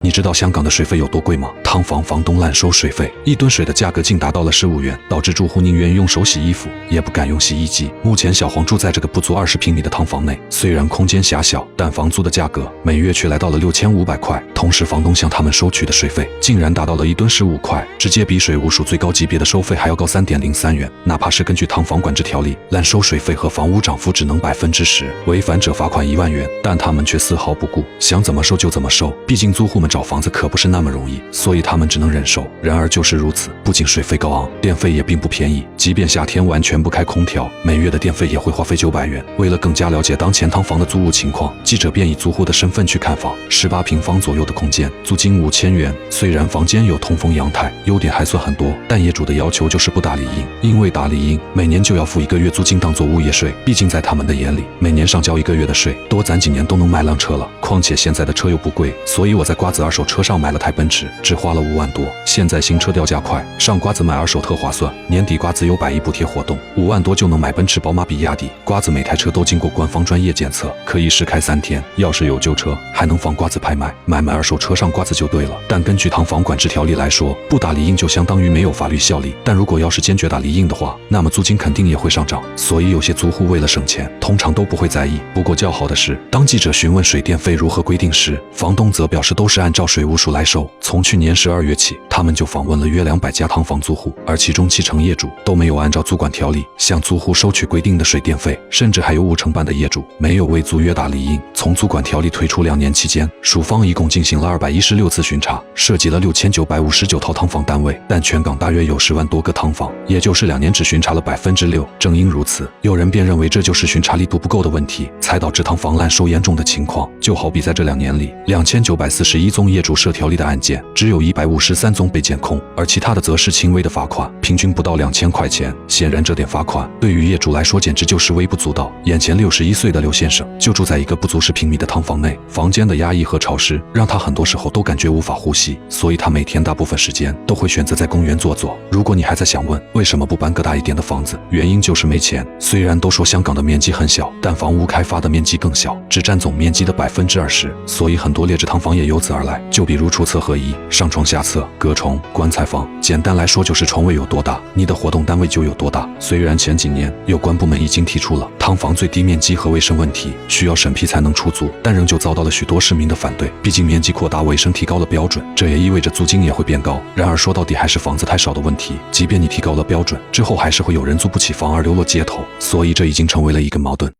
你知道香港的水费有多贵吗？汤房房东滥收水费，1吨水的价格竟达到了15元，导致住户宁愿用手洗衣服，也不敢用洗衣机。目前小黄住在这个不足20平米的汤房内，虽然空间狭小，但房租的价格每月却来到了6500块。同时，房东向他们收取的水费竟然达到了1吨15块，直接比水务署最高级别的收费还要高3.03元。哪怕是根据汤房管制条例，滥收水费和房屋涨幅只能10%，违反者罚款1万元，但他们却丝毫不顾，想怎么收就怎么收。毕竟租户们找房子可不是那么容易，所以他们只能忍受。然而就是如此，不仅水费高昂，电费也并不便宜。即便夏天完全不开空调，每月的电费也会花费900元。为了更加了解当前汤房的租务情况，记者便以租户的身份去看房。18平方左右的空间，租金5000元。虽然房间有通风阳台，优点还算很多，但业主的要求就是不打理应，因为打理应每年就要付1个月租金当做物业税。毕竟在他们的眼里，每年上交1个月的税，多攒几年都能买辆车了。况且现在的车又不贵，所以我在瓜子二手车上买了台奔驰，只花了5万多。现在新车掉价快，上瓜子买二手特划算。年底瓜子有100亿补贴活动，5万多就能买奔驰、宝马、比亚迪。瓜子每台车都经过官方专业检测，可以试开3天。要是有旧车，还能放瓜子拍卖，买卖二手车上瓜子就对了。但根据汤房管制条例来说，不打理应就相当于没有法律效力。但如果要是坚决打理应的话，那么租金肯定也会上涨。所以有些租户为了省钱，通常都不会在意。不过较好的是，当记者询问水电费如何规定时，房东则表示都是按照水务署来收。从去年12月起，他们就访问了约200家汤房租户，而其中70%业主都没有按照租管条例向租户收取规定的水电费，甚至还有50%半的业主没有为租约打理应。从租管条例推出2年期间，署方一共进行了216次巡查，涉及了6959套汤房单位，但全港大约有10万多个汤房，也就是2年只巡查了6%。正因如此，有人便认为这就是巡查力度不够的问题，才导致汤房滥收严重的情况。就好比在这2年里，2941宗业主涉条例的案件，只有153宗被检控，而其他的则是轻微的罚款，平均不到2000块钱。显然这点罚款对于业主来说简直就是微不足道。眼前61岁的刘先生就住在一个不足10平米的汤房内，房间的压抑和潮湿让他很多时候都感觉无法呼吸，所以他每天大部分时间都会选择在公园坐坐。如果你还在想问为什么不搬个大一点的房子，原因就是没钱。虽然都说香港的面积很小，但房屋开发的面积更小，只占总面积的20%，所以很多劣质汤房也由此而来。就比如厨厕合一、上床下厕、隔虫、棺材房，简单来说就是床位有多大，你的活动单位就有多大。虽然前几年有关部门已经提出了汤房最低面积和卫生问题需要审批才能出租，但仍旧遭到了许多市民的反对。毕竟面积扩大，卫生提高了标准，这也意味着租金也会变高。然而说到底还是房子太少的问题，即便你提高了标准，之后还是会有人租不起房而流落街头，所以这已经成为了一个矛盾。